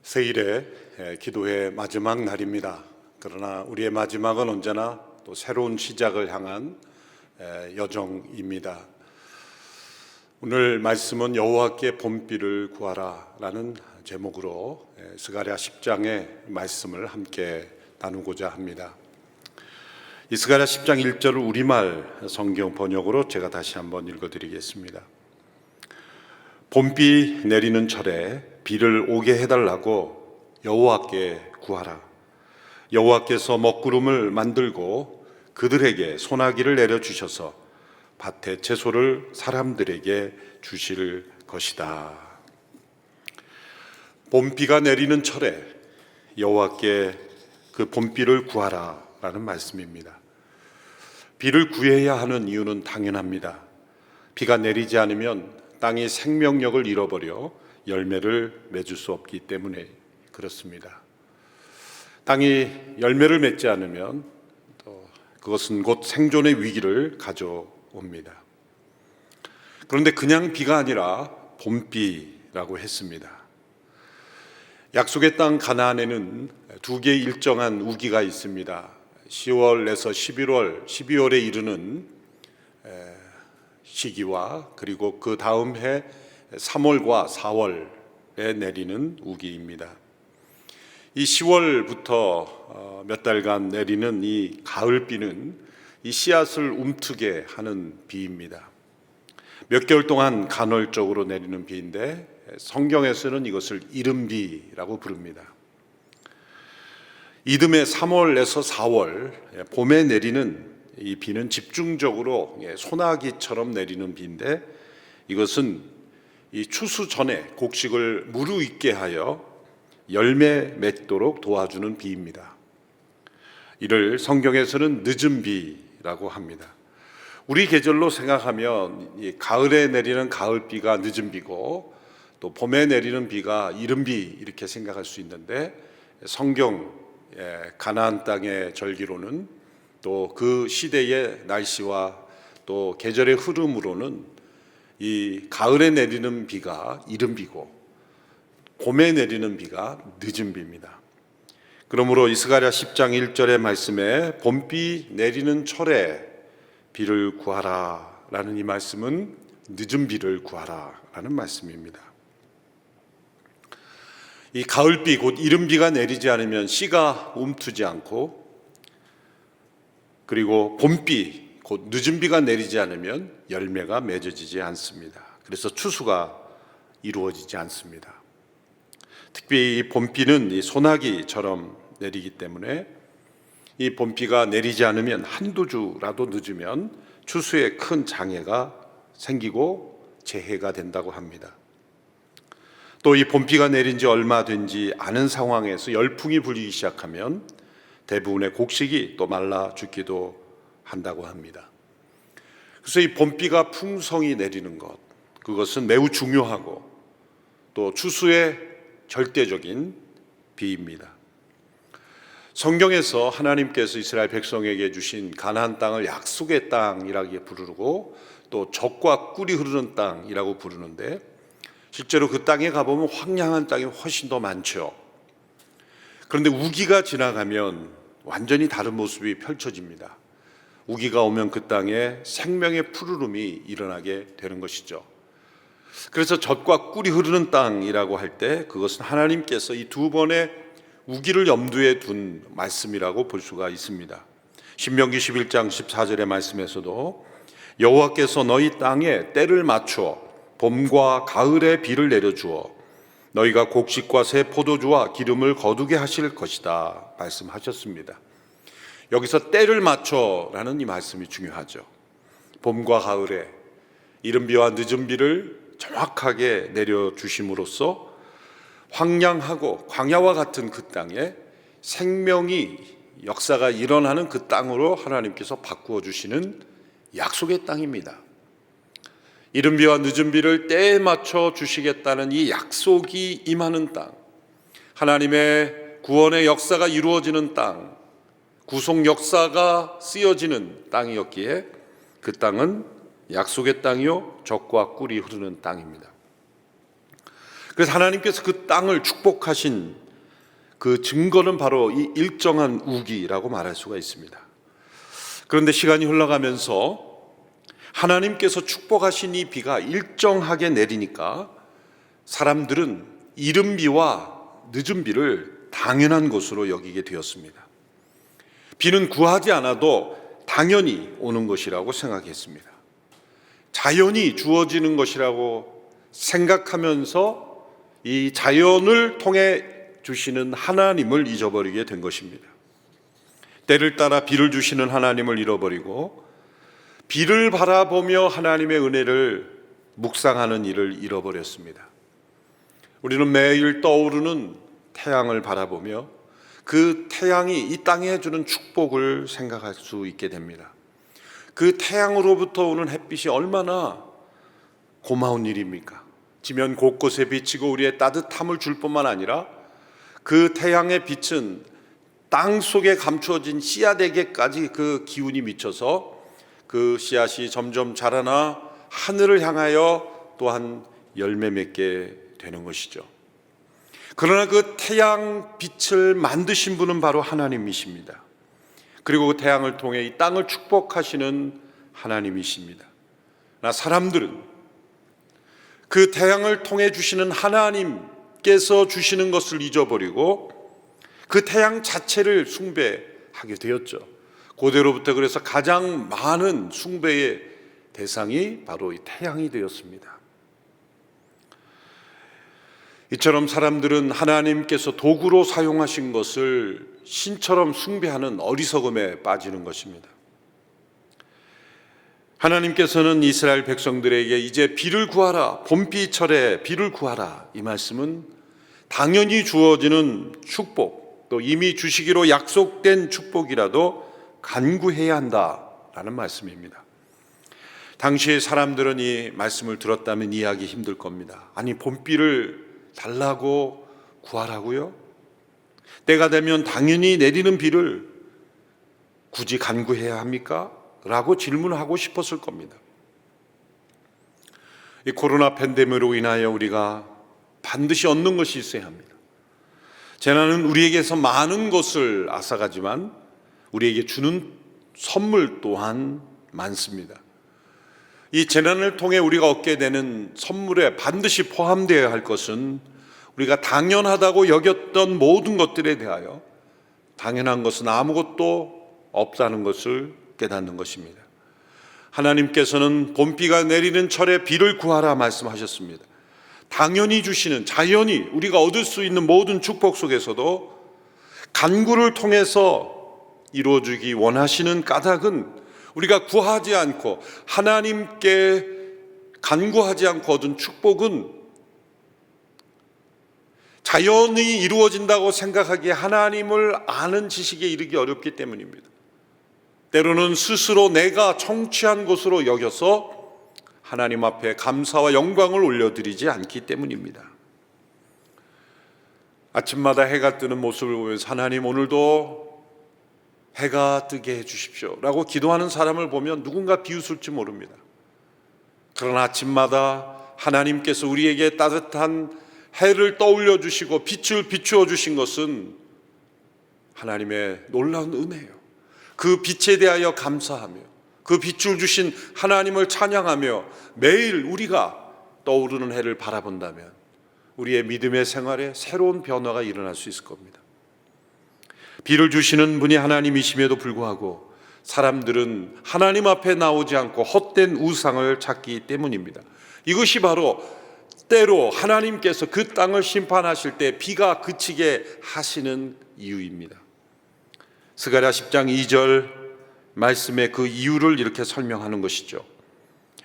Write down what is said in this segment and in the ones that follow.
세일의 기도의 마지막 날입니다. 그러나 우리의 마지막은 언제나 또 새로운 시작을 향한 여정입니다. 오늘 말씀은 여호와께 봄비를 구하라라는 제목으로 스가랴 10장의 말씀을 함께 나누고자 합니다. 이 스가랴 10장 1절을 우리말 성경 번역으로 제가 다시 한번 읽어드리겠습니다. 봄비 내리는 철에 비를 오게 해달라고 여호와께 구하라. 여호와께서 먹구름을 만들고 그들에게 소나기를 내려주셔서 밭의 채소를 사람들에게 주실 것이다. 봄비가 내리는 철에 여호와께 그 봄비를 구하라 라는 말씀입니다. 비를 구해야 하는 이유는 당연합니다. 비가 내리지 않으면 땅이 생명력을 잃어버려 열매를 맺을 수 없기 때문에 그렇습니다. 땅이 열매를 맺지 않으면 그것은 곧 생존의 위기를 가져옵니다. 그런데 그냥 비가 아니라 봄비라고 했습니다. 약속의 땅 가나안에는 두 개의 일정한 우기가 있습니다. 10월에서 12월에 이르는 시기와 그리고 그 다음 해 3월과 4월에 내리는 우기입니다. 이 10월부터 몇 달간 내리는 이 가을비는 이 씨앗을 움트게 하는 비입니다. 몇 개월 동안 간헐적으로 내리는 비인데 성경에서는 이것을 이른비라고 부릅니다. 이듬해 3월에서 4월 봄에 내리는 이 비는 집중적으로 소나기처럼 내리는 비인데 이것은 이 추수 전에 곡식을 무르익게 하여 열매 맺도록 도와주는 비입니다. 이를 성경에서는 늦은 비라고 합니다. 우리 계절로 생각하면 이 가을에 내리는 가을비가 늦은 비고 또 봄에 내리는 비가 이른 비 이렇게 생각할 수 있는데 성경 가나안 땅의 절기로는 또 그 시대의 날씨와 또 계절의 흐름으로는 이 가을에 내리는 비가 이른 비고 봄에 내리는 비가 늦은 비입니다. 그러므로 스가랴 10장 1절의 말씀에 봄비 내리는 철에 비를 구하라 라는 이 말씀은 늦은 비를 구하라 라는 말씀입니다. 이 가을비 곧 이른 비가 내리지 않으면 씨가 움트지 않고 그리고 봄비 곧 늦은 비가 내리지 않으면 열매가 맺어지지 않습니다. 그래서 추수가 이루어지지 않습니다. 특히 이 봄비는 이 소나기처럼 내리기 때문에 이 봄비가 내리지 않으면 한두 주라도 늦으면 추수에 큰 장애가 생기고 재해가 된다고 합니다. 또 이 봄비가 내린 지 얼마 된지 않은 상황에서 열풍이 불기 시작하면 대부분의 곡식이 또 말라 죽기도 한다고 합니다. 그래서 이 봄비가 풍성히 내리는 것, 그것은 매우 중요하고 또 추수의 절대적인 비입니다. 성경에서 하나님께서 이스라엘 백성에게 주신 가나안 땅을 약속의 땅이라고 부르고 또 젖과 꿀이 흐르는 땅이라고 부르는데 실제로 그 땅에 가보면 황량한 땅이 훨씬 더 많죠. 그런데 우기가 지나가면 완전히 다른 모습이 펼쳐집니다. 우기가 오면 그 땅에 생명의 푸르름이 일어나게 되는 것이죠. 그래서 젖과 꿀이 흐르는 땅이라고 할 때 그것은 하나님께서 이 두 번의 우기를 염두에 둔 말씀이라고 볼 수가 있습니다. 신명기 11장 14절의 말씀에서도 여호와께서 너희 땅에 때를 맞춰 봄과 가을에 비를 내려주어 너희가 곡식과 새 포도주와 기름을 거두게 하실 것이다 말씀하셨습니다. 여기서 때를 맞춰라는 이 말씀이 중요하죠. 봄과 가을에 이른 비와 늦은 비를 정확하게 내려주심으로써 황량하고 광야와 같은 그 땅에 생명이 역사가 일어나는 그 땅으로 하나님께서 바꾸어 주시는 약속의 땅입니다. 이른 비와 늦은 비를 때에 맞춰 주시겠다는 이 약속이 임하는 땅, 하나님의 구원의 역사가 이루어지는 땅, 구속 역사가 쓰여지는 땅이었기에 그 땅은 약속의 땅이요 젖과 꿀이 흐르는 땅입니다. 그래서 하나님께서 그 땅을 축복하신 그 증거는 바로 이 일정한 우기라고 말할 수가 있습니다. 그런데 시간이 흘러가면서 하나님께서 축복하신 이 비가 일정하게 내리니까 사람들은 이른 비와 늦은 비를 당연한 것으로 여기게 되었습니다. 비는 구하지 않아도 당연히 오는 것이라고 생각했습니다. 자연이 주어지는 것이라고 생각하면서 이 자연을 통해 주시는 하나님을 잊어버리게 된 것입니다. 때를 따라 비를 주시는 하나님을 잃어버리고 비를 바라보며 하나님의 은혜를 묵상하는 일을 잃어버렸습니다. 우리는 매일 떠오르는 태양을 바라보며 그 태양이 이 땅에 주는 축복을 생각할 수 있게 됩니다. 그 태양으로부터 오는 햇빛이 얼마나 고마운 일입니까? 지면 곳곳에 비치고 우리의 따뜻함을 줄 뿐만 아니라 그 태양의 빛은 땅 속에 감추어진 씨앗에게까지 그 기운이 미쳐서 그 씨앗이 점점 자라나 하늘을 향하여 또한 열매 맺게 되는 것이죠. 그러나 그 태양 빛을 만드신 분은 바로 하나님이십니다. 그리고 그 태양을 통해 이 땅을 축복하시는 하나님이십니다. 그러나 사람들은 그 태양을 통해 주시는 하나님께서 주시는 것을 잊어버리고 그 태양 자체를 숭배하게 되었죠. 고대로부터 그래서 가장 많은 숭배의 대상이 바로 이 태양이 되었습니다. 이처럼 사람들은 하나님께서 도구로 사용하신 것을 신처럼 숭배하는 어리석음에 빠지는 것입니다. 하나님께서는 이스라엘 백성들에게 이제 비를 구하라, 봄비철에 비를 구하라, 이 말씀은 당연히 주어지는 축복, 또 이미 주시기로 약속된 축복이라도 간구해야 한다라는 말씀입니다. 당시의 사람들은 이 말씀을 들었다면 이해하기 힘들 겁니다. 아니, 봄비를 달라고 구하라고요? 때가 되면 당연히 내리는 비를 굳이 간구해야 합니까? 라고 질문하고 싶었을 겁니다. 이 코로나 팬데믹으로 인하여 우리가 반드시 얻는 것이 있어야 합니다. 재난은 우리에게서 많은 것을 앗아가지만 우리에게 주는 선물 또한 많습니다. 이 재난을 통해 우리가 얻게 되는 선물에 반드시 포함되어야 할 것은 우리가 당연하다고 여겼던 모든 것들에 대하여 당연한 것은 아무것도 없다는 것을 깨닫는 것입니다. 하나님께서는 봄비가 내리는 철에 비를 구하라 말씀하셨습니다. 당연히 주시는, 자연히 우리가 얻을 수 있는 모든 축복 속에서도 간구를 통해서 이루어지기 원하시는 까닭은 우리가 구하지 않고 하나님께 간구하지 않고 얻은 축복은 자연히 이루어진다고 생각하기에 하나님을 아는 지식에 이르기 어렵기 때문입니다. 때로는 스스로 내가 청취한 것으로 여겨서 하나님 앞에 감사와 영광을 올려드리지 않기 때문입니다. 아침마다 해가 뜨는 모습을 보면서 하나님 오늘도 해가 뜨게 해주십시오 라고 기도하는 사람을 보면 누군가 비웃을지 모릅니다. 그러나 아침마다 하나님께서 우리에게 따뜻한 해를 떠올려 주시고 빛을 비추어 주신 것은 하나님의 놀라운 은혜예요. 그 빛에 대하여 감사하며 그 빛을 주신 하나님을 찬양하며 매일 우리가 떠오르는 해를 바라본다면 우리의 믿음의 생활에 새로운 변화가 일어날 수 있을 겁니다. 비를 주시는 분이 하나님이심에도 불구하고 사람들은 하나님 앞에 나오지 않고 헛된 우상을 찾기 때문입니다. 이것이 바로 때로 하나님께서 그 땅을 심판하실 때 비가 그치게 하시는 이유입니다. 스가랴 10장 2절 말씀의 그 이유를 이렇게 설명하는 것이죠.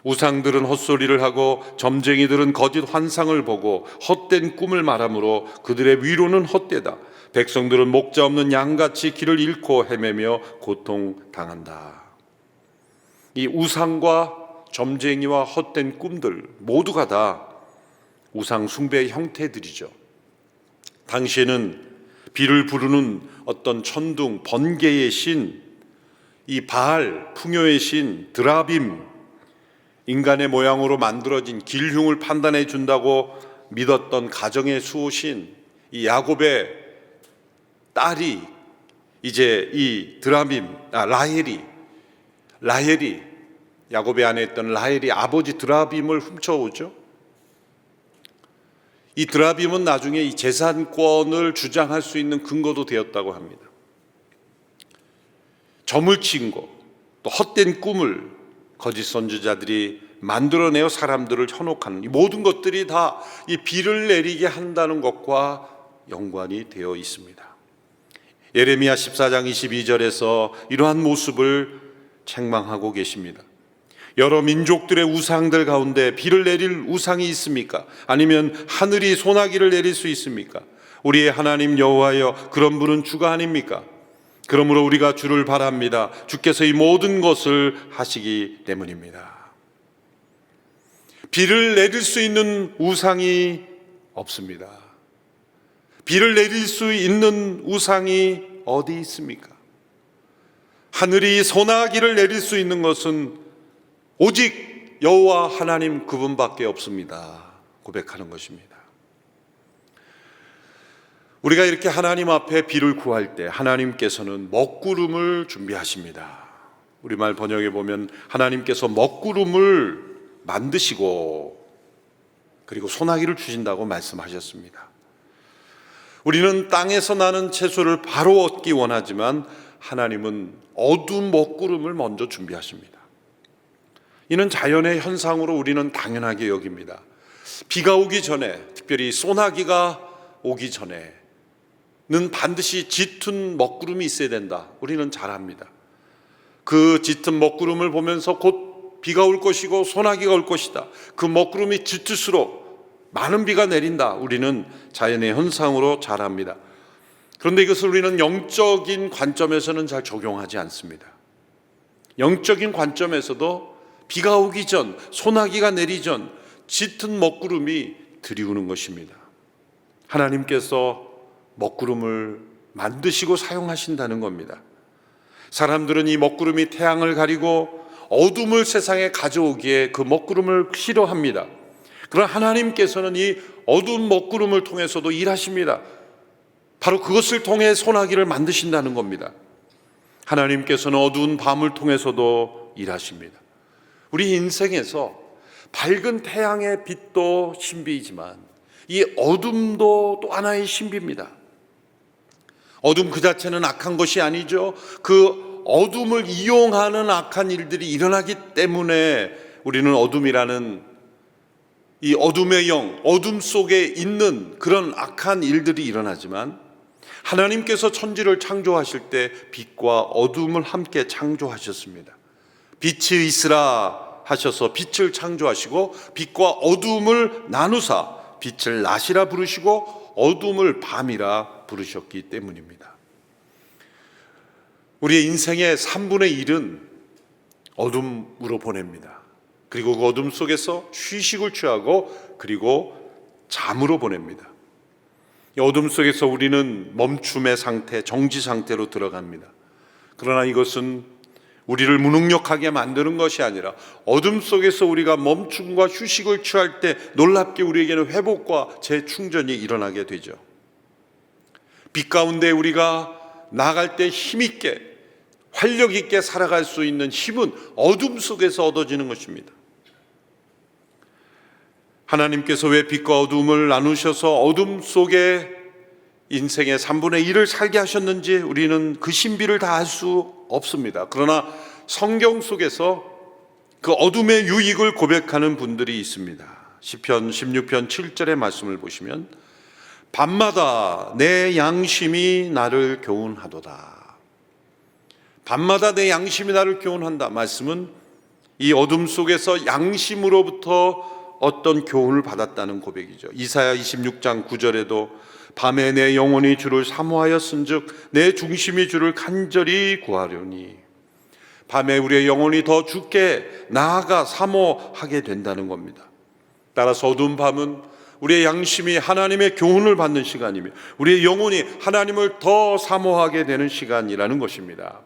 우상들은 헛소리를 하고 점쟁이들은 거짓 환상을 보고 헛된 꿈을 말하므로 그들의 위로는 헛되다. 백성들은 목자 없는 양같이 길을 잃고 헤매며 고통당한다. 이 우상과 점쟁이와 헛된 꿈들 모두가 다 우상 숭배의 형태들이죠. 당시에는 비를 부르는 어떤 천둥, 번개의 신, 이 바알, 풍요의 신, 드라빔, 인간의 모양으로 만들어진 길흉을 판단해 준다고 믿었던 가정의 수호신 이 야곱의 딸이 이제 이 라헬이 야곱의 아내 있던 라헬이 아버지 드라빔을 훔쳐오죠. 이 드라빔은 나중에 이 재산권을 주장할 수 있는 근거도 되었다고 합니다. 점을 친 것, 또 헛된 꿈을 거짓 선지자들이 만들어내어 사람들을 현혹하는 이 모든 것들이 다 이 비를 내리게 한다는 것과 연관이 되어 있습니다. 예레미야 14장 22절에서 이러한 모습을 책망하고 계십니다. 여러 민족들의 우상들 가운데 비를 내릴 우상이 있습니까? 아니면 하늘이 소나기를 내릴 수 있습니까? 우리의 하나님 여호와여, 그런 분은 주가 아닙니까? 그러므로 우리가 주를 바랍니다. 주께서 이 모든 것을 하시기 때문입니다. 비를 내릴 수 있는 우상이 없습니다. 비를 내릴 수 있는 우상이 어디 있습니까? 하늘이 소나기를 내릴 수 있는 것은 오직 여호와 하나님 그분밖에 없습니다. 고백하는 것입니다. 우리가 이렇게 하나님 앞에 비를 구할 때 하나님께서는 먹구름을 준비하십니다. 우리말 번역에 보면 하나님께서 먹구름을 만드시고 그리고 소나기를 주신다고 말씀하셨습니다. 우리는 땅에서 나는 채소를 바로 얻기 원하지만 하나님은 어두운 먹구름을 먼저 준비하십니다. 이는 자연의 현상으로 우리는 당연하게 여깁니다. 비가 오기 전에, 특별히 소나기가 오기 전에는 반드시 짙은 먹구름이 있어야 된다. 우리는 잘 압니다. 그 짙은 먹구름을 보면서 곧 비가 올 것이고 소나기가 올 것이다. 그 먹구름이 짙을수록 많은 비가 내린다. 우리는 자연의 현상으로 잘 압니다. 그런데 이것을 우리는 영적인 관점에서는 잘 적용하지 않습니다. 영적인 관점에서도 비가 오기 전, 소나기가 내리기 전 짙은 먹구름이 들이우는 것입니다. 하나님께서 먹구름을 만드시고 사용하신다는 겁니다. 사람들은 이 먹구름이 태양을 가리고 어둠을 세상에 가져오기에 그 먹구름을 싫어합니다. 그러나 하나님께서는 이 어두운 먹구름을 통해서도 일하십니다. 바로 그것을 통해 소나기를 만드신다는 겁니다. 하나님께서는 어두운 밤을 통해서도 일하십니다. 우리 인생에서 밝은 태양의 빛도 신비이지만 이 어둠도 또 하나의 신비입니다. 어둠 그 자체는 악한 것이 아니죠. 그 어둠을 이용하는 악한 일들이 일어나기 때문에 우리는 어둠이라는 이 어둠의 영, 어둠 속에 있는 그런 악한 일들이 일어나지만 하나님께서 천지를 창조하실 때 빛과 어둠을 함께 창조하셨습니다. 빛이 있으라 하셔서 빛을 창조하시고 빛과 어둠을 나누사 빛을 낮이라 부르시고 어둠을 밤이라 부르셨기 때문입니다. 우리의 인생의 3분의 1은 어둠으로 보냅니다. 그리고 그 어둠 속에서 휴식을 취하고 그리고 잠으로 보냅니다. 이 어둠 속에서 우리는 멈춤의 상태, 정지 상태로 들어갑니다. 그러나 이것은 우리를 무능력하게 만드는 것이 아니라 어둠 속에서 우리가 멈춤과 휴식을 취할 때 놀랍게 우리에게는 회복과 재충전이 일어나게 되죠. 빛 가운데 우리가 나아갈 때 힘있게 활력 있게 살아갈 수 있는 힘은 어둠 속에서 얻어지는 것입니다. 하나님께서 왜 빛과 어둠을 나누셔서 어둠 속에 인생의 3분의 1을 살게 하셨는지 우리는 그 신비를 다 알 수 없습니다. 그러나 성경 속에서 그 어둠의 유익을 고백하는 분들이 있습니다. 시편 16편 7절의 말씀을 보시면 밤마다 내 양심이 나를 교훈하도다. 밤마다 내 양심이 나를 교훈한다. 말씀은 이 어둠 속에서 양심으로부터 어떤 교훈을 받았다는 고백이죠. 이사야 26장 9절에도 밤에 내 영혼이 주를 사모하였은즉 내 중심이 주를 간절히 구하려니. 밤에 우리의 영혼이 더 주께 나아가 사모하게 된다는 겁니다. 따라서 어두운 밤은 우리의 양심이 하나님의 교훈을 받는 시간이며 우리의 영혼이 하나님을 더 사모하게 되는 시간이라는 것입니다.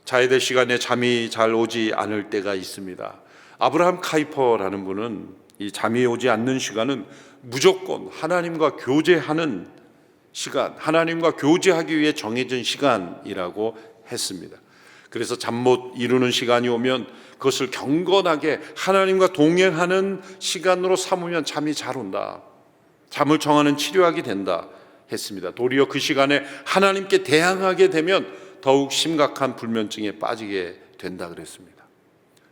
자야될 시간에 잠이 잘 오지 않을 때가 있습니다. 아브라함 카이퍼라는 분은 이 잠이 오지 않는 시간은 무조건 하나님과 교제하는 시간, 하나님과 교제하기 위해 정해진 시간이라고 했습니다. 그래서 잠 못 이루는 시간이 오면 그것을 경건하게 하나님과 동행하는 시간으로 삼으면 잠이 잘 온다. 잠을 정하는 치료약이 된다 했습니다. 도리어 그 시간에 하나님께 대항하게 되면 더욱 심각한 불면증에 빠지게 된다 그랬습니다.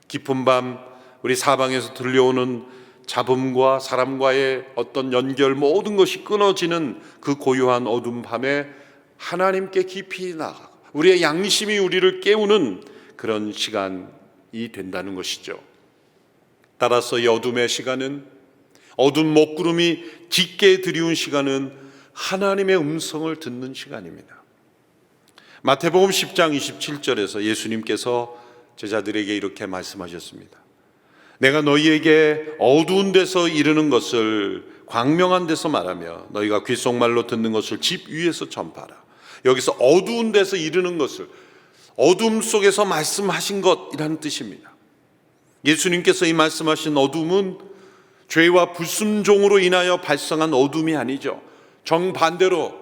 깊은 밤 우리 사방에서 들려오는 잡음과 사람과의 어떤 연결 모든 것이 끊어지는 그 고요한 어두운 밤에 하나님께 깊이 나가 우리의 양심이 우리를 깨우는 그런 시간이 된다는 것이죠. 따라서 이 어둠의 시간은, 어두운 먹구름이 짙게 드리운 시간은 하나님의 음성을 듣는 시간입니다. 마태복음 10장 27절에서 예수님께서 제자들에게 이렇게 말씀하셨습니다. 내가 너희에게 어두운 데서 이르는 것을 광명한 데서 말하며 너희가 귓속말로 듣는 것을 집 위에서 전파하라. 여기서 어두운 데서 이르는 것을, 어둠 속에서 말씀하신 것이라는 뜻입니다. 예수님께서 이 말씀하신 어둠은 죄와 불순종으로 인하여 발생한 어둠이 아니죠. 정반대로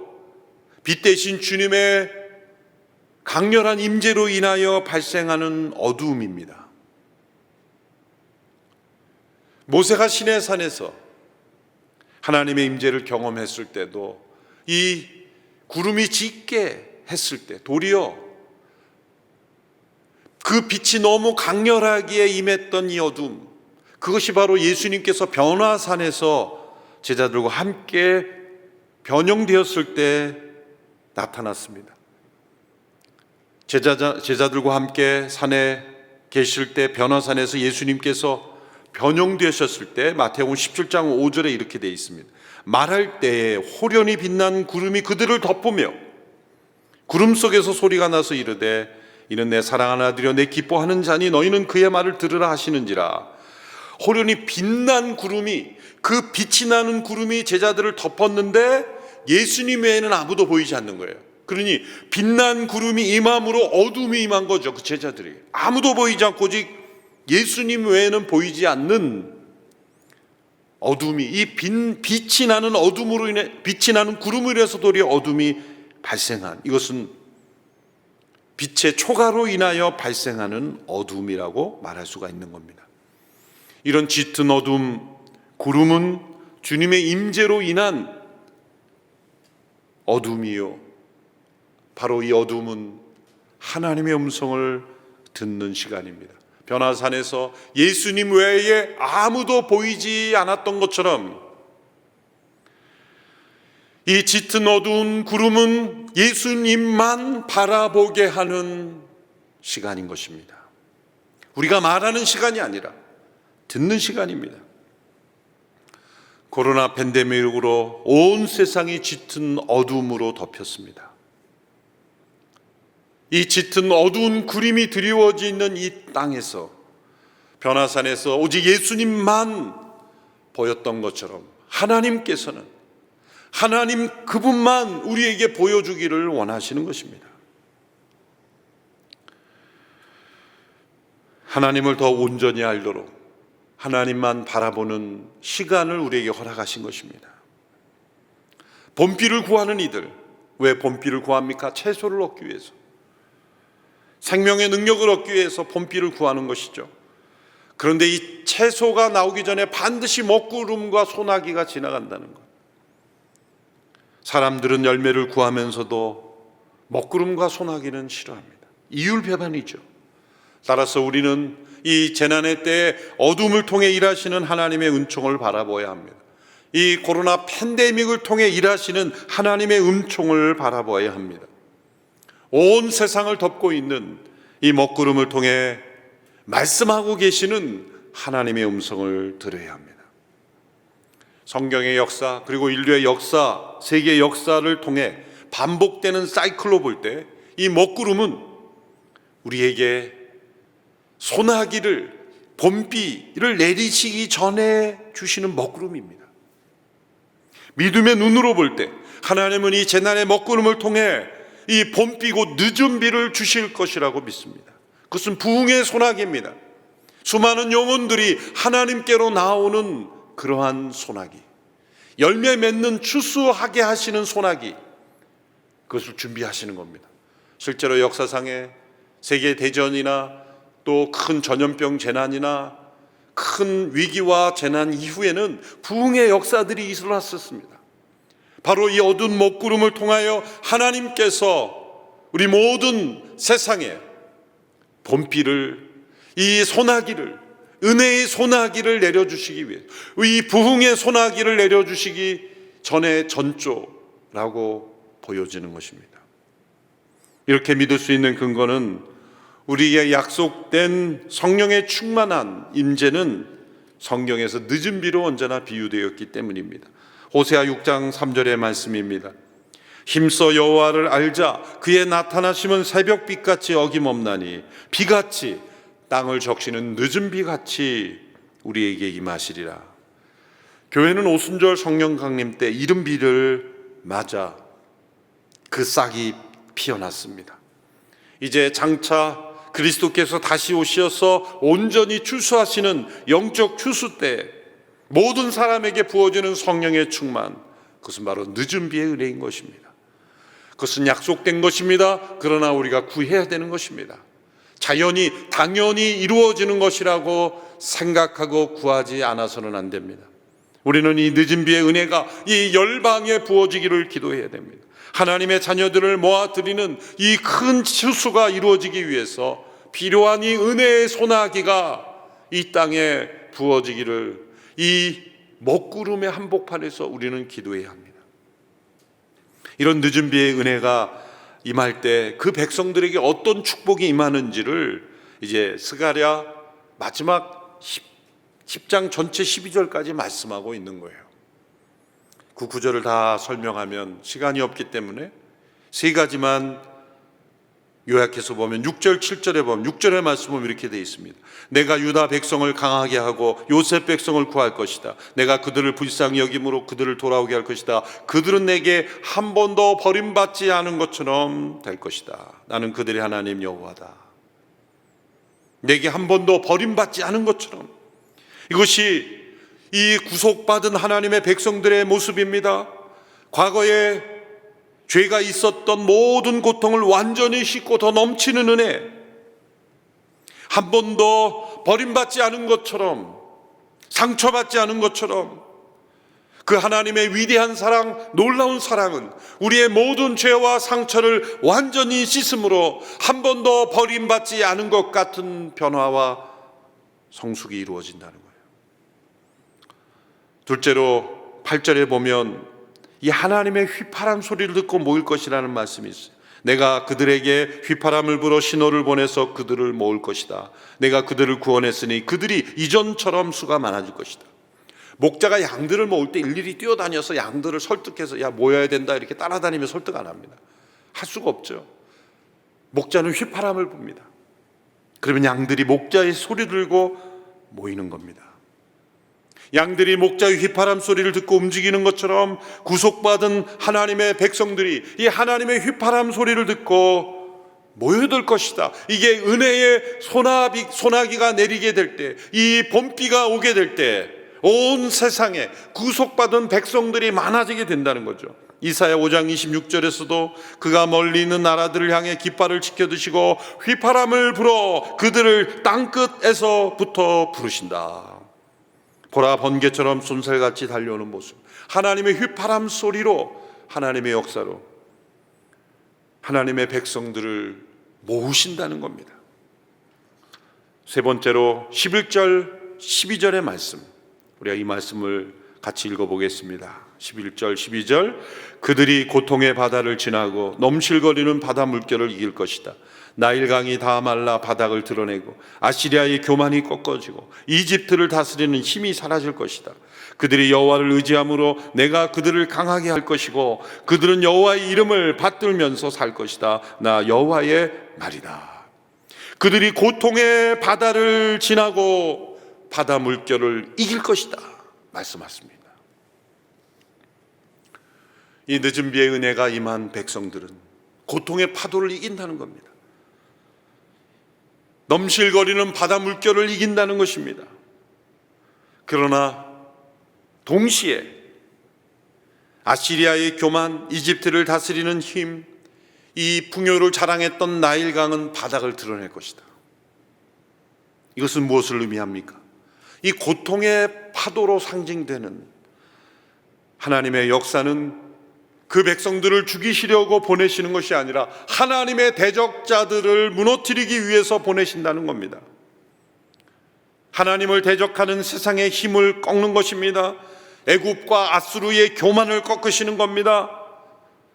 빛 대신 주님의 강렬한 임재로 인하여 발생하는 어두움입니다. 모세가 시내산에서 하나님의 임재를 경험했을 때도 이 구름이 짙게 했을 때 도리어 그 빛이 너무 강렬하기에 임했던 이 어둠, 그것이 바로 예수님께서 변화산에서 제자들과 함께 변형되었을 때 나타났습니다. 제자들과 함께 산에 계실 때 변화산에서 예수님께서 변형되셨을 때 마태복음 17장 5절에 이렇게 되어 있습니다. 말할 때에 호련히 빛난 구름이 그들을 덮으며 구름 속에서 소리가 나서 이르되 이는 내 사랑하는 아들이여 내 기뻐하는 자니 너희는 그의 말을 들으라 하시는지라. 호련히 빛난 구름이, 그 빛이 나는 구름이 제자들을 덮었는데 예수님 외에는 아무도 보이지 않는 거예요. 그러니 빛난 구름이 임함으로 어둠이 임한 거죠. 그 제자들에게 아무도 보이지 않고 오직 예수님 외에는 보이지 않는 어둠이, 이 빛이 나는 어둠으로 인해, 빛이 나는 구름으로 인해서 도리어 어둠이 발생한, 이것은 빛의 초가로 인하여 발생하는 어둠이라고 말할 수가 있는 겁니다. 이런 짙은 어둠, 구름은 주님의 임재로 인한 어둠이요, 바로 이 어둠은 하나님의 음성을 듣는 시간입니다. 변화산에서 예수님 외에 아무도 보이지 않았던 것처럼 이 짙은 어두운 구름은 예수님만 바라보게 하는 시간인 것입니다. 우리가 말하는 시간이 아니라 듣는 시간입니다. 코로나 팬데믹으로 온 세상이 짙은 어둠으로 덮였습니다. 이 짙은 어두운 구름이 드리워져 있는 이 땅에서, 변화산에서 오직 예수님만 보였던 것처럼 하나님께서는 하나님 그분만 우리에게 보여주기를 원하시는 것입니다. 하나님을 더 온전히 알도록 하나님만 바라보는 시간을 우리에게 허락하신 것입니다. 본필을 구하는 이들, 왜 본필을 구합니까? 채소를 얻기 위해서, 생명의 능력을 얻기 위해서 본필을 구하는 것이죠. 그런데 이 채소가 나오기 전에 반드시 먹구름과 소나기가 지나간다는 것. 사람들은 열매를 구하면서도 먹구름과 소나기는 싫어합니다. 이율배반이죠. 따라서 우리는 이 재난의 때에 어둠을 통해 일하시는 하나님의 은총을 바라보아야 합니다. 이 코로나 팬데믹을 통해 일하시는 하나님의 은총을 바라보아야 합니다. 온 세상을 덮고 있는 이 먹구름을 통해 말씀하고 계시는 하나님의 음성을 들어야 합니다. 성경의 역사, 그리고 인류의 역사, 세계의 역사를 통해 반복되는 사이클로 볼 때 이 먹구름은 우리에게 소나기를, 봄비를 내리시기 전에 주시는 먹구름입니다. 믿음의 눈으로 볼 때 하나님은 이 재난의 먹구름을 통해 이 봄비 곧 늦은 비를 주실 것이라고 믿습니다. 그것은 부흥의 소나기입니다. 수많은 영혼들이 하나님께로 나오는 그러한 소나기, 열매 맺는 추수하게 하시는 소나기, 그것을 준비하시는 겁니다. 실제로 역사상에 세계 대전이나 또 큰 전염병 재난이나 큰 위기와 재난 이후에는 부흥의 역사들이 일어났었습니다. 바로 이 어두운 먹구름을 통하여 하나님께서 우리 모든 세상에 봄비를, 이 소나기를, 은혜의 소나기를 내려주시기 위해, 이 부흥의 소나기를 내려주시기 전에 전조라고 보여지는 것입니다. 이렇게 믿을 수 있는 근거는 우리에게 약속된 성령의 충만한 임재는 성경에서 늦은 비로 언제나 비유되었기 때문입니다. 호세아 6장 3절의 말씀입니다. 힘써 여호와를 알자. 그의 나타나심은 새벽빛같이 어김없나니 비같이 땅을 적시는 늦은 비같이 우리에게 임하시리라. 교회는 오순절 성령 강림 때 이른 비를 맞아 그 싹이 피어났습니다. 이제 장차 그리스도께서 다시 오셔서 온전히 추수하시는 영적 추수 때 모든 사람에게 부어지는 성령의 충만, 그것은 바로 늦은 비의 은혜인 것입니다. 그것은 약속된 것입니다. 그러나 우리가 구해야 되는 것입니다. 자연히 당연히 이루어지는 것이라고 생각하고 구하지 않아서는 안 됩니다. 우리는 이 늦은 비의 은혜가 이 열방에 부어지기를 기도해야 됩니다. 하나님의 자녀들을 모아드리는 이 큰 추수가 이루어지기 위해서 필요한 이 은혜의 소나기가 이 땅에 부어지기를, 이 먹구름의 한복판에서 우리는 기도해야 합니다. 이런 늦은 비의 은혜가 임할 때 그 백성들에게 어떤 축복이 임하는지를 이제 스가랴 마지막 10장 전체 12절까지 말씀하고 있는 거예요. 그 구절을 다 설명하면 시간이 없기 때문에 세 가지만 요약해서 보면 6절 7절에 보면 6절의 말씀은 이렇게 되어 있습니다. 내가 유다 백성을 강하게 하고 요셉 백성을 구할 것이다. 내가 그들을 불쌍히 여김으로 그들을 돌아오게 할 것이다. 그들은 내게 한 번도 버림받지 않은 것처럼 될 것이다. 나는 그들의 하나님 여호와다. 내게 한 번도 버림받지 않은 것처럼. 이것이 이 구속받은 하나님의 백성들의 모습입니다. 과거에 죄가 있었던 모든 고통을 완전히 씻고 더 넘치는 은혜, 한 번도 버림받지 않은 것처럼, 상처받지 않은 것처럼, 그 하나님의 위대한 사랑, 놀라운 사랑은 우리의 모든 죄와 상처를 완전히 씻음으로 한 번도 버림받지 않은 것 같은 변화와 성숙이 이루어진다는 거예요. 둘째로 8절에 보면 이 하나님의 휘파람 소리를 듣고 모일 것이라는 말씀이 있어요. 내가 그들에게 휘파람을 불어 신호를 보내서 그들을 모을 것이다. 내가 그들을 구원했으니 그들이 이전처럼 수가 많아질 것이다. 목자가 양들을 모을 때 일일이 뛰어다녀서 양들을 설득해서 야 모여야 된다 이렇게 따라다니며 설득 안 합니다. 할 수가 없죠. 목자는 휘파람을 붑니다. 그러면 양들이 목자의 소리 들고 모이는 겁니다. 양들이 목자의 휘파람 소리를 듣고 움직이는 것처럼 구속받은 하나님의 백성들이 이 하나님의 휘파람 소리를 듣고 모여들 것이다. 이게 은혜의 소나기가 내리게 될 때, 이 봄비가 오게 될 때 온 세상에 구속받은 백성들이 많아지게 된다는 거죠. 이사야 5장 26절에서도 그가 멀리 있는 나라들을 향해 깃발을 지켜드시고 휘파람을 불어 그들을 땅끝에서부터 부르신다. 보라, 번개처럼 쏜살같이 달려오는 모습, 하나님의 휘파람 소리로, 하나님의 역사로 하나님의 백성들을 모으신다는 겁니다. 세 번째로 11절 12절의 말씀, 우리가 이 말씀을 같이 읽어보겠습니다. 11절 12절 그들이 고통의 바다를 지나고 넘실거리는 바다 물결을 이길 것이다. 나일강이 다 말라 바닥을 드러내고 아시리아의 교만이 꺾어지고 이집트를 다스리는 힘이 사라질 것이다. 그들이 여호와를 의지함으로 내가 그들을 강하게 할 것이고 그들은 여호와의 이름을 받들면서 살 것이다. 나 여호와의 말이다. 그들이 고통의 바다를 지나고 바다 물결을 이길 것이다 말씀하십니다. 이 늦은 비의 은혜가 임한 백성들은 고통의 파도를 이긴다는 겁니다. 넘실거리는 바다 물결을 이긴다는 것입니다. 그러나 동시에 아시리아의 교만, 이집트를 다스리는 힘, 이 풍요를 자랑했던 나일강은 바닥을 드러낼 것이다. 이것은 무엇을 의미합니까? 이 고통의 파도로 상징되는 하나님의 역사는 그 백성들을 죽이시려고 보내시는 것이 아니라 하나님의 대적자들을 무너뜨리기 위해서 보내신다는 겁니다. 하나님을 대적하는 세상의 힘을 꺾는 것입니다. 애굽과 아수르의 교만을 꺾으시는 겁니다.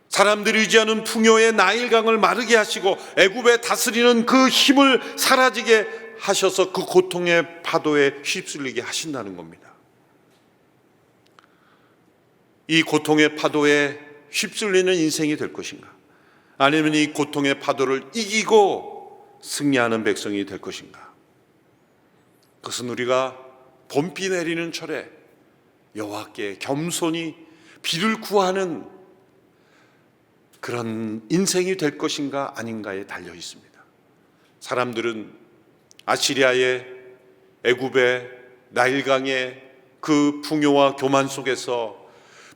사람들이 의지하는 풍요의 나일강을 마르게 하시고 애굽에 다스리는 그 힘을 사라지게 하셔서 그 고통의 파도에 휩쓸리게 하신다는 겁니다. 이 고통의 파도에 휩쓸리는 인생이 될 것인가? 아니면 이 고통의 파도를 이기고 승리하는 백성이 될 것인가? 그것은 우리가 봄비 내리는 철에 여호와께 겸손히 비를 구하는 그런 인생이 될 것인가 아닌가에 달려 있습니다. 사람들은 아시리아의, 애굽의, 나일강의 그 풍요와 교만 속에서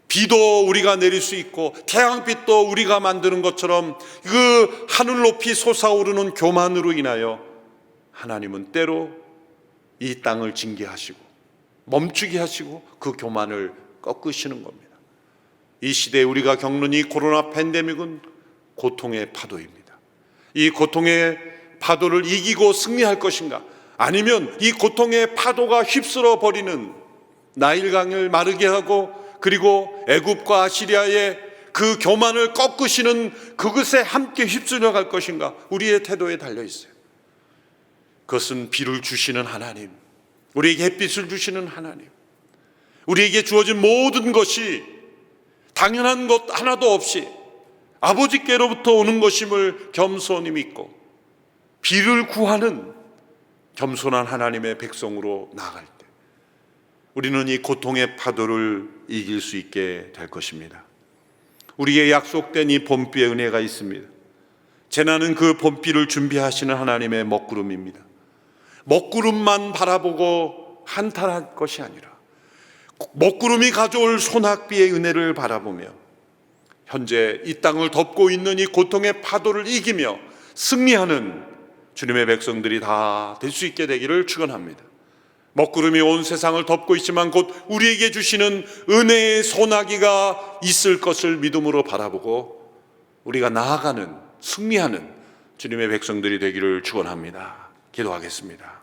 비도 우리가 내릴 수 있고 태양빛도 우리가 만드는 것처럼 그 하늘 높이 솟아오르는 교만으로 인하여 하나님은 때로 이 땅을 징계하시고 멈추게 하시고 그 교만을 꺾으시는 겁니다. 이 시대에 우리가 겪는 이 코로나 팬데믹은 고통의 파도입니다. 이 고통의 파도를 이기고 승리할 것인가? 아니면 이 고통의 파도가 휩쓸어 버리는 나일강을 마르게 하고 그리고 애굽과 아시리아의 그 교만을 꺾으시는 그것에 함께 휩쓸려 갈 것인가? 우리의 태도에 달려 있어요. 그것은 비를 주시는 하나님, 우리에게 햇빛을 주시는 하나님, 우리에게 주어진 모든 것이 당연한 것 하나도 없이 아버지께로부터 오는 것임을 겸손히 믿고 비를 구하는 겸손한 하나님의 백성으로 나아갈 때 우리는 이 고통의 파도를 이길 수 있게 될 것입니다. 우리에게 약속된 이 봄비의 은혜가 있습니다. 재난은 그 봄비를 준비하시는 하나님의 먹구름입니다. 먹구름만 바라보고 한탄할 것이 아니라 먹구름이 가져올 소낙비의 은혜를 바라보며 현재 이 땅을 덮고 있는 이 고통의 파도를 이기며 승리하는 주님의 백성들이 다 될 수 있게 되기를 축원합니다. 먹구름이 온 세상을 덮고 있지만 곧 우리에게 주시는 은혜의 소나기가 있을 것을 믿음으로 바라보고 우리가 나아가는 승리하는 주님의 백성들이 되기를 축원합니다. 기도하겠습니다.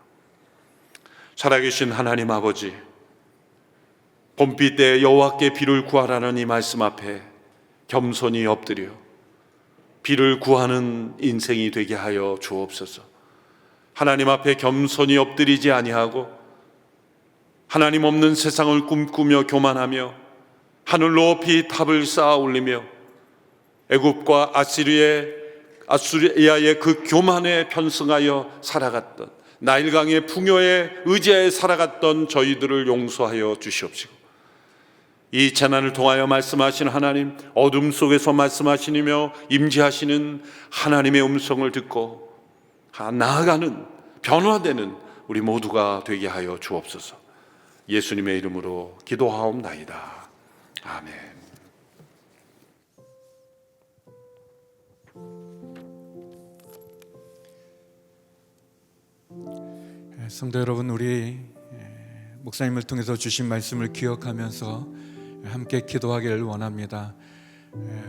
살아계신 하나님 아버지, 봄비 때 여호와께 비를 구하라는 이 말씀 앞에 겸손히 엎드려 비를 구하는 인생이 되게 하여 주옵소서. 하나님 앞에 겸손히 엎드리지 아니하고 하나님 없는 세상을 꿈꾸며 교만하며 하늘 높이 탑을 쌓아 올리며 애굽과 아수리아의 그 교만에 편승하여 살아갔던 나일강의 풍요에 의지하여 살아갔던 저희들을 용서하여 주시옵시고 이 재난을 통하여 말씀하신 하나님, 어둠 속에서 말씀하시며 임재하시는 하나님의 음성을 듣고 나아가는 변화되는 우리 모두가 되게 하여 주옵소서. 예수님의 이름으로 기도하옵나이다. 아멘. 성도 여러분, 우리 목사님을 통해서 주신 말씀을 기억하면서 함께 기도하기를 원합니다.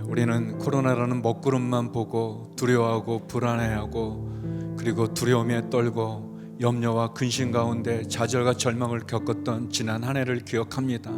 우리는 코로나라는 먹구름만 보고 두려워하고 불안해하고 그리고 두려움에 떨고 염려와 근심 가운데 좌절과 절망을 겪었던 지난 한 해를 기억합니다.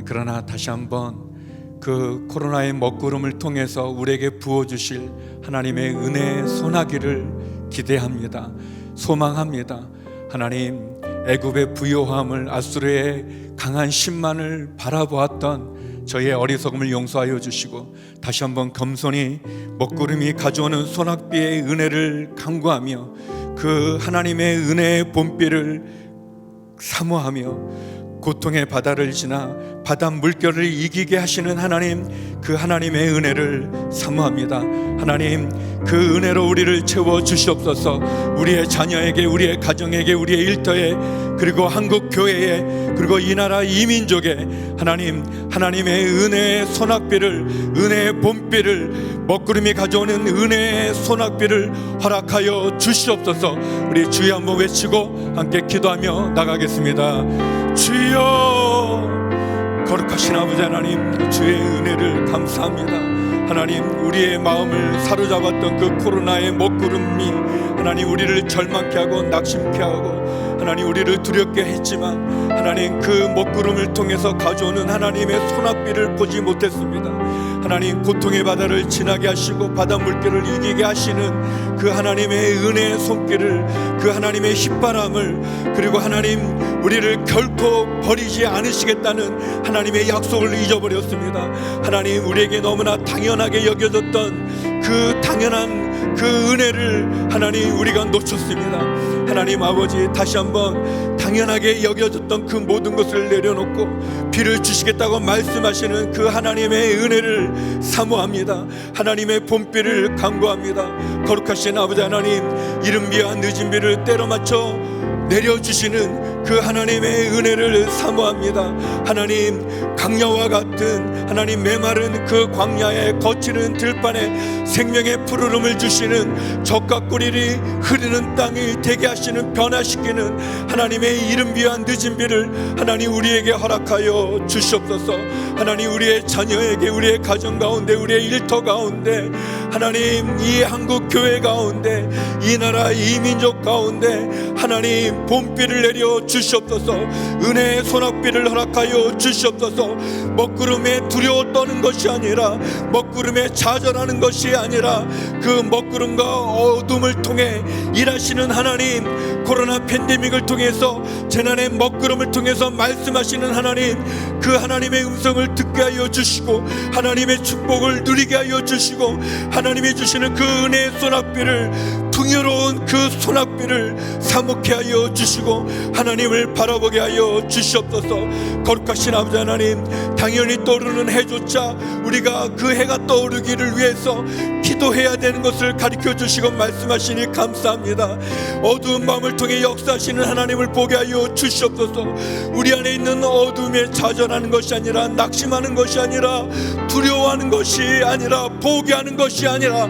그러나 다시 한번 그 코로나의 먹구름을 통해서 우리에게 부어주실 하나님의 은혜의 소나기를 기대합니다. 소망합니다. 하나님, 애굽의 부요함을, 아수르의 강한 신만을 바라보았던 저희의 어리석음을 용서하여 주시고 다시 한번 겸손히 먹구름이 가져오는 소낙비의 은혜를 간구하며 그 하나님의 은혜의 봄비를 사모하며 고통의 바다를 지나 바다 물결을 이기게 하시는 하나님, 그 하나님의 은혜를 사모합니다. 하나님, 그 은혜로 우리를 채워 주시옵소서. 우리의 자녀에게, 우리의 가정에게, 우리의 일터에, 그리고 한국 교회에, 그리고 이 나라 이 민족에 하나님, 하나님의 은혜의 소낙비를, 은혜의 봄비를, 먹구름이 가져오는 은혜의 소낙비를 허락하여 주시옵소서. 우리 주여 한번 외치고 함께 기도하며 나가겠습니다. 주여, 거룩하신 아버지 하나님, 주의 은혜를 감사합니다. 하나님, 우리의 마음을 사로잡았던 그 코로나의 먹구름이 하나님 우리를 절망케 하고 낙심케 하고 하나님 우리를 두렵게 했지만 하나님, 그 먹구름을 통해서 가져오는 하나님의 소낙비를 보지 못했습니다. 하나님, 고통의 바다를 지나게 하시고 바다 물결을 이기게 하시는 그 하나님의 은혜의 손길을, 그 하나님의 휘바람을, 그리고 하나님 우리를 결코 버리지 않으시겠다는 하나님의 약속을 잊어버렸습니다. 하나님, 우리에게 너무나 당연하게 여겨졌던 그 당연한 그 은혜를 하나님 우리가 놓쳤습니다. 하나님 아버지, 다시 한번 당연하게 여겨졌던 그 모든 것을 내려놓고 비를 주시겠다고 말씀하시는 그 하나님의 은혜를 사모합니다. 하나님의 봄비를 간구합니다. 거룩하신 아버지 하나님, 이른 비와 늦은 비를 때려 맞춰 내려주시는 그 하나님의 은혜를 사모합니다. 하나님, 강야와 같은 하나님 메마른 그 광야에 거치는 들판에 생명의 푸르름을 주시는 적과 꿀이 흐르는 땅이 되게 하시는, 변화시키는 하나님의 이른 비와 늦은 비를 하나님 우리에게 허락하여 주시옵소서. 하나님, 우리의 자녀에게, 우리의 가정 가운데, 우리의 일터 가운데, 하나님 이 한국 교회 가운데, 이 나라 이 민족 가운데 하나님 봄비를 내려 주시옵소서. 은혜의 소낙비를 허락하여 주시옵소서. 먹구름에 두려워 떠는 것이 아니라, 먹구름에 좌절하는 것이 아니라, 그 먹구름과 어둠을 통해 일하시는 하나님, 코로나 팬데믹을 통해서, 재난의 먹구름을 통해서 말씀하시는 하나님, 그 하나님의 음성을 듣게 하여 주시고 하나님의 축복을 누리게 하여 주시고 하나님이 주시는 그 은혜의 소낙비를, 풍요로운 그 소낙비를 사모케 하여 주시고 하나님을 바라보게 하여 주시옵소서. 거룩하신 아버지 하나님, 당연히 떠오르는 해조차 우리가 그 해가 떠오르기를 위해서 기도해야 되는 것을 가르쳐 주시고 말씀하시니 감사합니다. 어두운 마음을 통해 역사하시는 하나님을 보게 하여 주시옵소서. 우리 안에 있는 어둠에 좌절하는 것이 아니라, 낙심하는 것이 아니라, 두려워하는 것이 아니라, 포기하는 것이 아니라,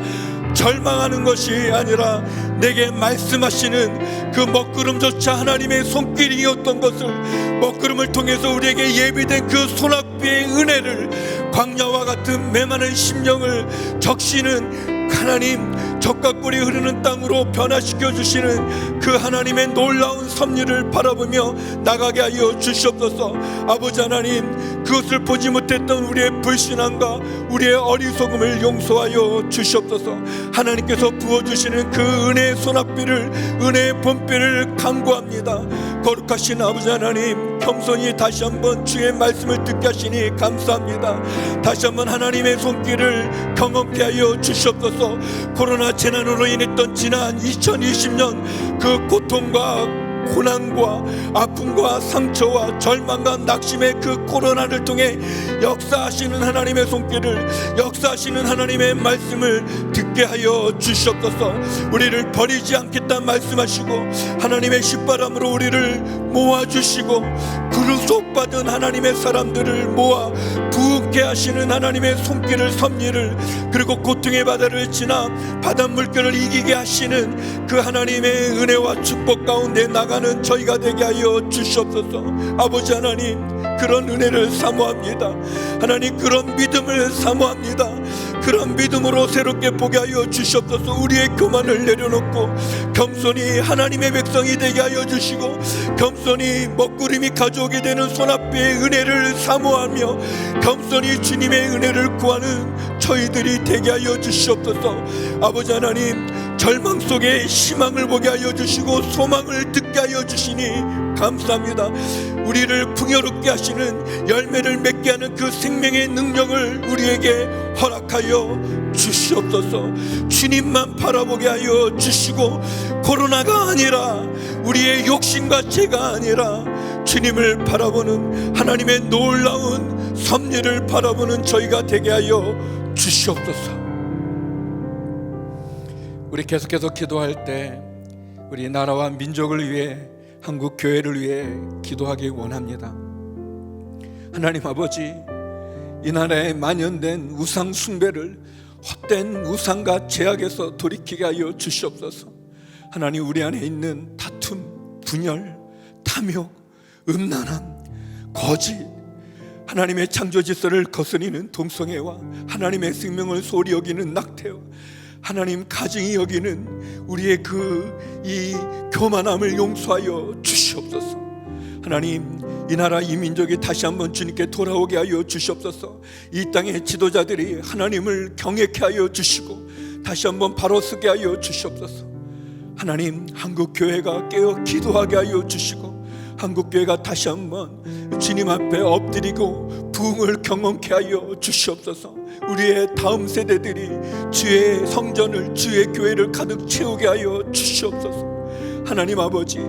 절망하는 것이 아니라, 내게 말씀하시는 그 먹구름조차 하나님의 손길이었던 것을, 먹구름을 통해서 우리에게 예비된 그 소낙비의 은혜를, 광야와 같은 메마른 심령을 적시는 하나님, 적과 꿀이 흐르는 땅으로 변화시켜 주시는 그 하나님의 놀라운 섭리를 바라보며 나가게 하여 주시옵소서. 아버지 하나님, 그것을 보지 못했던 우리의 불신앙과 우리의 어리석음을 용서하여 주시옵소서. 하나님께서 부어주시는 그 은혜의 소낙비를, 은혜의 봄비를 간구합니다. 거룩하신 아버지 하나님, 겸손히 다시 한번 주의 말씀을 듣게 하시니 감사합니다. 다시 한번 하나님의 손길을 경험케 하여 주시옵소서. 코로나 재난으로 인했던 지난 2020년 그 고통과 고난과 아픔과 상처와 절망과 낙심의 그 코로나를 통해 역사하시는 하나님의 손길을, 역사하시는 하나님의 말씀을 듣게 하여 주시옵소서. 우리를 버리지 않겠다 말씀하시고 하나님의 휘바람으로 우리를 모아주시고 구속받은 하나님의 사람들을 모아 부흥케 하시는 하나님의 손길을, 섭리를, 그리고 고통의 바다를 지나 바닷물결을 이기게 하시는 그 하나님의 은혜와 축복 가운데 나가는 저희가 되게 하여 주시옵소서. 아버지 하나님, 그런 은혜를 사모합니다. 하나님, 그런 믿음을 사모합니다. 그런 믿음으로 새롭게 보게 하여 주시옵소서. 우리의 교만을 내려놓고 겸손히 하나님의 백성이 되게 하여 주시고, 겸손히 먹구름이 가져오게 되는 소낙비의 은혜를 사모하며 겸손히 주님의 은혜를 구하는 저희들이 되게 하여 주시옵소서. 아버지 하나님, 절망 속에 희망을 보게 하여 주시고 소망을 듣게 하여 주시니 감사합니다. 우리를 풍요롭게 하시는, 열매를 맺게 하는 그 생명의 능력을 우리에게 허락하여 주시옵소서. 주님만 바라보게 하여 주시고, 코로나가 아니라, 우리의 욕심과 죄가 아니라 주님을 바라보는 하나님의 놀라운 섭리를 바라보는 저희가 되게 하여 주시옵소서. 우리 계속해서 기도할 때 우리 나라와 민족을 위해, 한국 교회를 위해 기도하기 원합니다. 하나님 아버지, 이 나라에 만연된 우상 숭배를 헛된 우상과 제약에서 돌이키게 하여 주시옵소서. 하나님, 우리 안에 있는 다툼, 분열, 탐욕, 음란함, 거짓, 하나님의 창조 질서를 거스리는 동성애와 하나님의 생명을 소홀히 여기는 낙태와 하나님 가증히 여기는 우리의 이 교만함을 용서하여 주시옵소서. 하나님, 이 나라 이 민족이 다시 한번 주님께 돌아오게 하여 주시옵소서. 이 땅의 지도자들이 하나님을 경외케 하여 주시고 다시 한번 바로 서게 하여 주시옵소서. 하나님, 한국 교회가 깨어 기도하게 하여 주시고 한국 교회가 다시 한번 주님 앞에 엎드리고 부흥을 경험케 하여 주시옵소서. 우리의 다음 세대들이 주의 성전을, 주의 교회를 가득 채우게 하여 주시옵소서. 하나님 아버지,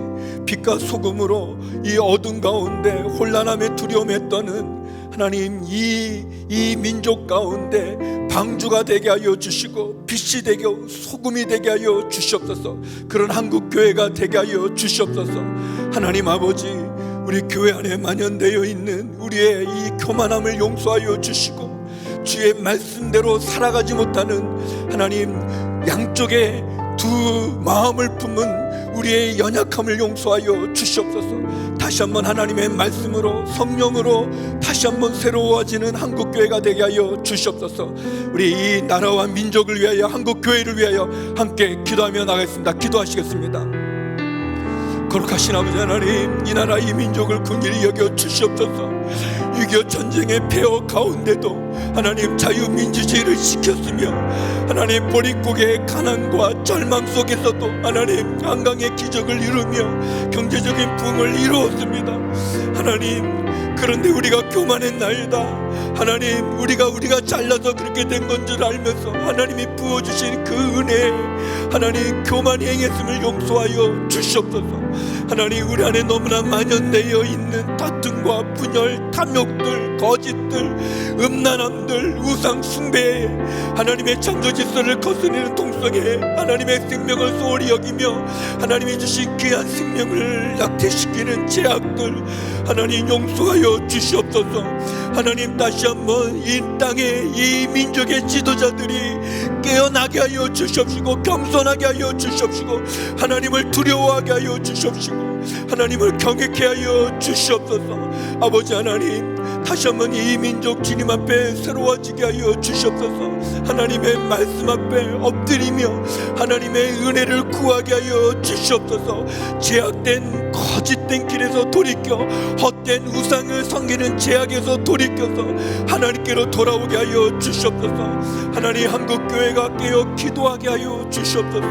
빛과 소금으로 이 어둠 가운데 혼란함에 두려움에 떠는 하나님, 이 민족 가운데 방주가 되게 하여 주시고 빛이 되게, 소금이 되게 하여 주시옵소서. 그런 한국 교회가 되게 하여 주시옵소서. 하나님 아버지, 우리 교회 안에 만연되어 있는 우리의 이 교만함을 용서하여 주시고 주의 말씀대로 살아가지 못하는 하나님, 양쪽에 두 마음을 품은 우리의 연약함을 용서하여 주시옵소서. 다시 한번 하나님의 말씀으로, 성령으로 다시 한번 새로워지는 한국교회가 되게 하여 주시옵소서. 우리 이 나라와 민족을 위하여, 한국교회를 위하여 함께 기도하며 나가겠습니다. 기도하시겠습니다. 거룩하신 아버지 하나님, 이 나라 이 민족을 긍휼히 여겨 주시옵소서. 6.25 전쟁의 폐허 가운데도 하나님 자유민주주의를 지켰으며 하나님 보릿고개의 가난과 절망 속에서도 하나님 한강의 기적을 이루며 경제적인 부흥을 이루었습니다. 하나님, 그런데 우리가 교만했나이다. 하나님, 우리가 잘나서 그렇게 된 건 줄 알면서 하나님이 부어주신 그 은혜, 하나님 교만이 행했음을 용서하여 주시옵소서. 하나님, 우리 안에 너무나 만연되어 있는 다툼과 분열, 탐욕들, 거짓들, 음란함들, 우상 숭배, 하나님의 창조 질서를 거스리는 동성애, 하나님의 생명을 소홀히 여기며 하나님이 주신 귀한 생명을 낙태시키는 죄악들, 하나님 용서하여 주시옵소서. 하나님, 다시 한번 이 땅의 이 민족의 지도자들이 깨어나게 하여 주시옵시고 겸손하게 하여 주시옵시고 하나님을 두려워하게 하여 주시옵시고 하나님을 경외케 하여 주시옵소서. 아버지 하나님, 다시 한번 이 민족 주님 앞에 새로워지게 하여 주시옵소서. 하나님의 말씀 앞에 엎드리며 하나님의 은혜를 구하게 하여 주시옵소서. 제약된 거짓된 길에서 돌이켜 헛된 우상을 섬기는 제약에서 돌이켜서 하나님께로 돌아오게 하여 주시옵소서. 하나님, 한국교회가 깨어 기도하게 하여 주시옵소서.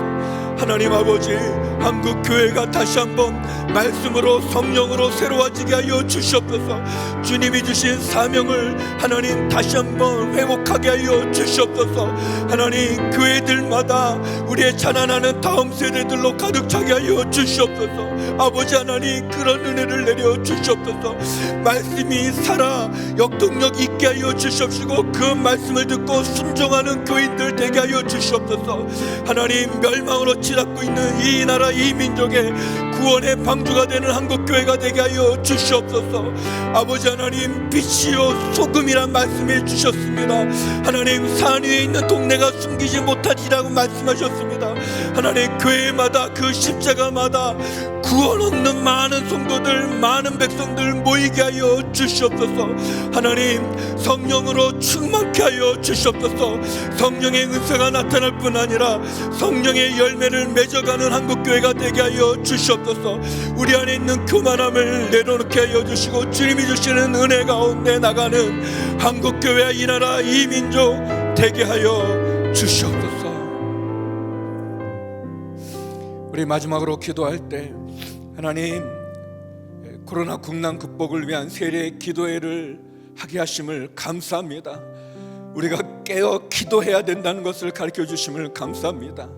하나님 아버지, 한국교회가 다시 한번 말씀으로 성령으로 새로워지게 하여 주시옵소서. 주님이 주신 사명을 하나님 다시 한번 회복하게 하여 주시옵소서. 하나님, 교회들마다 우리의 자라나는 다음 세대들로 가득 차게 하여 주시옵소서. 아버지 하나님, 그런 은혜를 내려 주시옵소서. 말씀이 살아 역동력 있게 하여 주시옵시고 그 말씀을 듣고 순종하는 교인들 되게 하여 주시옵소서. 하나님, 멸망으로 치닫고 있는 이 나라 이 민족의 구원의 방주가 되는 한국교회가 되게 하여 주시옵소서. 아버지 하나님, 빛이요 소금이란 말씀해 주셨습니다. 하나님, 산 위에 있는 동네가 숨기지 못하리라고 말씀하셨습니다. 하나님, 교회마다 그 십자가마다 구원 얻는 많은 성도들, 많은 백성들 모이게 하여 주시옵소서. 하나님, 성령으로 충만케 하여 주시옵소서. 성령의 은사가 나타날 뿐 아니라 성령의 열매를 맺어가는 한국교회가 되게 하여 주시옵소서. 우리 안에 있는 교만함을 내려놓게 하여 주시고 주님이 주시는 은혜 가운데 나가는 한국교회와 이 나라 이 민족 되게 하여 주시옵소서. 우리 마지막으로 기도할 때 하나님, 코로나 국난 극복을 위한 세례 기도회를 하게 하심을 감사합니다. 우리가 깨어 기도해야 된다는 것을 가르쳐 주심을 감사합니다.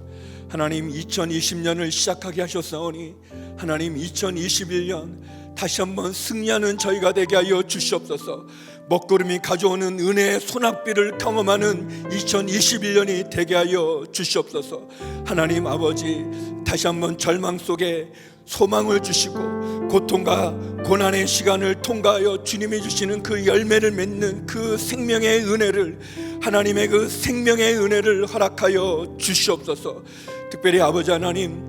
하나님, 2020년을 시작하게 하셨사오니 하나님 2021년 다시 한번 승리하는 저희가 되게 하여 주시옵소서. 먹구름이 가져오는 은혜의 소낙비를 경험하는 2021년이 되게 하여 주시옵소서. 하나님 아버지, 다시 한번 절망 속에 소망을 주시고 고통과 고난의 시간을 통과하여 주님이 주시는 그 열매를 맺는 그 생명의 은혜를, 하나님의 그 생명의 은혜를 허락하여 주시옵소서. 특별히 아버지 하나님,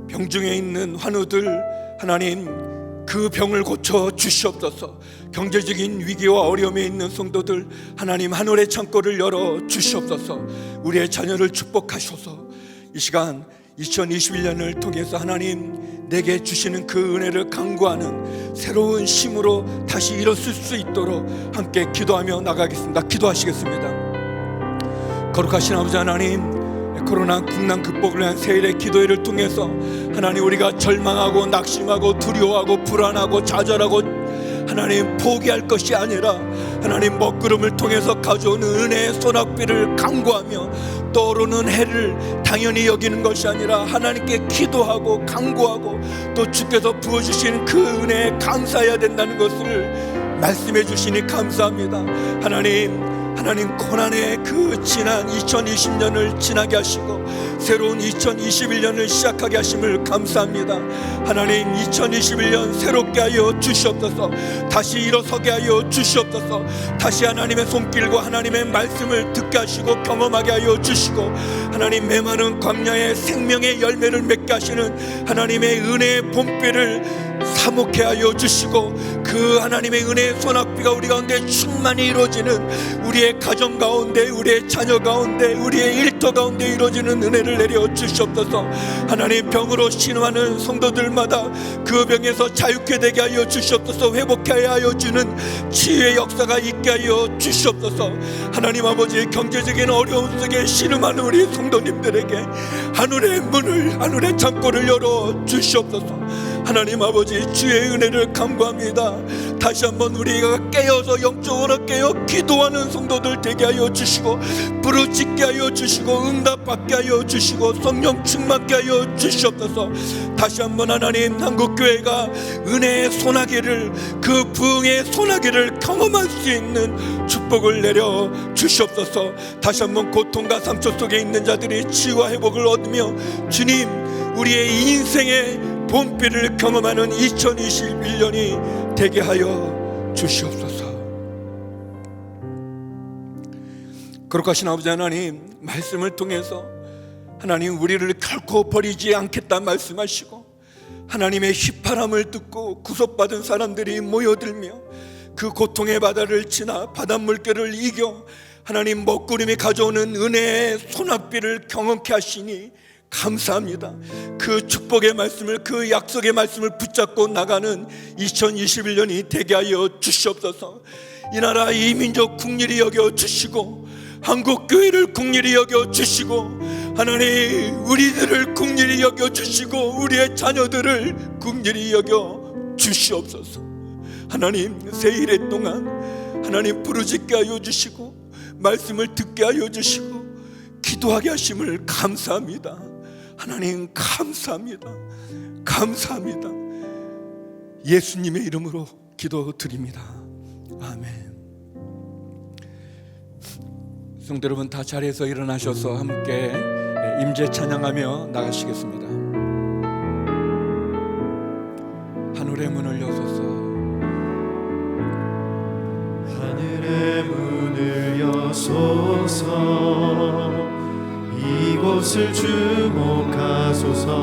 병중에 있는 환우들 하나님 그 병을 고쳐 주시옵소서. 경제적인 위기와 어려움에 있는 성도들 하나님 하늘의 창고를 열어 주시옵소서. 우리의 자녀를 축복하셔서 이 시간 2021년을 통해서 하나님 내게 주시는 그 은혜를 간구하는 새로운 힘으로 다시 일어설 수 있도록 함께 기도하며 나가겠습니다. 기도하시겠습니다. 거룩하신 아버지 하나님, 코로나 국난 극복을 위한 세일의 기도회를 통해서 하나님 우리가 절망하고 낙심하고 두려워하고 불안하고 좌절하고 하나님 포기할 것이 아니라 하나님 먹구름을 통해서 가져오는 은혜의 소낙비를 간구하며 떠오르는 해를 당연히 여기는 것이 아니라 하나님께 기도하고 간구하고 또 주께서 부어주시는 그 은혜에 감사해야 된다는 것을 말씀해 주시니 감사합니다. 하나님 고난의 그 지난 2020년을 지나게 하시고 새로운 2021년을 시작하게 하심을 감사합니다. 하나님 2021년 새롭게 하여 주시옵소서. 다시 일어서게 하여 주시옵소서. 다시 하나님의 손길과 하나님의 말씀을 듣게 하시고 경험하게 하여 주시고 하나님 메마른 광야의 생명의 열매를 맺게 하시는 하나님의 은혜의 봄비를 사목해 하여 주시고 그 하나님의 은혜의 소낙비가 우리 가운데 충만히 이루어지는 우리의 가정 가운데, 우리의 자녀 가운데, 우리의 일터 가운데 이루어지는 은혜를 내려 주시옵소서. 하나님 병으로 신음하는 성도들마다 그 병에서 자유케 되게 하여 주시옵소서. 회복하게 하여 주는 치유의 역사가 있게 하여 주시옵소서. 하나님 아버지, 경제적인 어려움 속에 신음하는 우리 성도님들에게 하늘의 문을, 하늘의 창고를 열어 주시옵소서. 하나님 아버지, 주의 은혜를 간구합니다. 다시 한번 우리가 깨어서 영적으로 깨어 기도하는 성도들 되게 하여 주시고 부르짖게 하여 주시고 응답받게 하여 주시고 성령 충만케 하여 주시옵소서. 다시 한번 하나님 한국교회가 은혜의 소나기를, 그 부흥의 소나기를 경험할 수 있는 축복을 내려 주시옵소서. 다시 한번 고통과 상처 속에 있는 자들이 치유와 회복을 얻으며 주님 우리의 인생의 봄비를 경험하는 2021년이 되게 하여 주시옵소서. 거룩하신 아버지 하나님, 말씀을 통해서 하나님 우리를 결코 버리지 않겠다 말씀하시고 하나님의 휘파람을 듣고 구속받은 사람들이 모여들며 그 고통의 바다를 지나 바닷물결을 이겨 하나님 먹구름이 가져오는 은혜의 소낙비를 경험케 하시니 감사합니다. 그 축복의 말씀을, 그 약속의 말씀을 붙잡고 나가는 2021년이 되게 하여 주시옵소서. 이 나라 이 민족 국리를 여겨 주시고 한국교회를 국리를 여겨 주시고 하나님 우리들을 국리를 여겨 주시고 우리의 자녀들을 국리를 여겨 주시옵소서. 하나님 세일의 동안 하나님 부르짖게 하여 주시고 말씀을 듣게 하여 주시고 기도하게 하심을 감사합니다. 하나님 감사합니다. 감사합니다. 예수님의 이름으로 기도드립니다. 아멘. 성도 여러분 다 자리에서 일어나셔서 함께 임재 찬양하며 나가시겠습니다. 하늘의 문을 여소서. 하늘의 문을 여소서. 이곳을 주목하소서.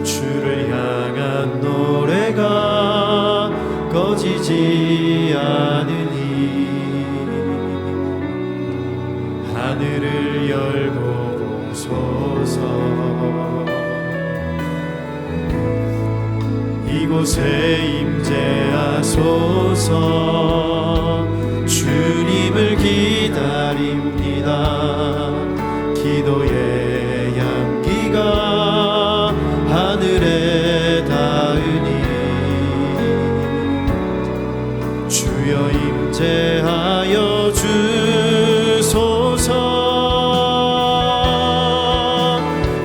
주를 향한 노래가 꺼지지 않으니 하늘을 열고 보소서. 이곳에 임재하소서. 주님을 기다립니다. 기도의 향기가 하늘에 닿으니 주여 임재하여 주소서.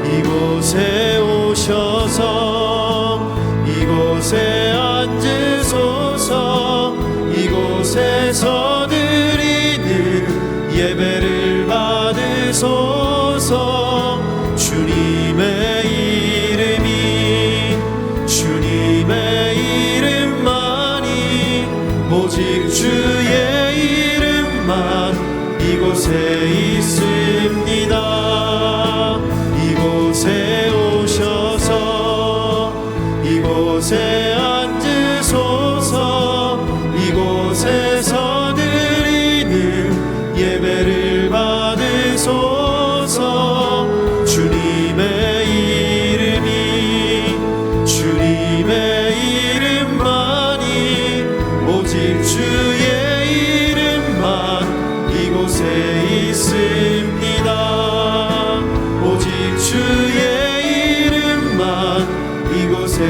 이곳에 오셔서 받으소서. 주님의 이름만이 오직 주의 이름만 이곳에 있습니다. 이곳에 오셔서 이곳에 앉으소서. 이곳에서 드리는 예배를 받으소서. 주님의 이름만이 오직 주의 이름만 이곳에 있습니다. 오직 주의 이름만 이곳에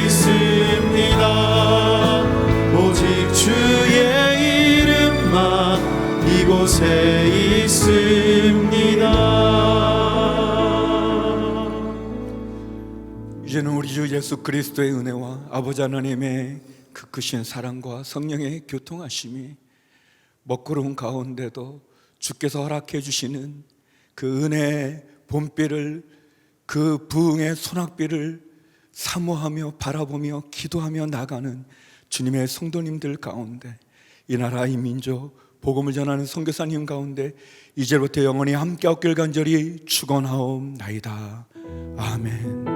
있습니다. 오직 주의 이름만 이곳에 있습니다. 이제는 우리 주 예수 그리스도의 은혜와 아버지 하나님의 그 크신 사랑과 성령의 교통하심이 먹구름 가운데도 주께서 허락해 주시는 그 은혜의 봄비를, 그 부흥의 소낙비를 사모하며 바라보며 기도하며 나가는 주님의 성도님들 가운데, 이 나라 이 민족 복음을 전하는 선교사님 가운데 이제부터 영원히 함께 없길 간절히 축원하옵나이다. 아멘.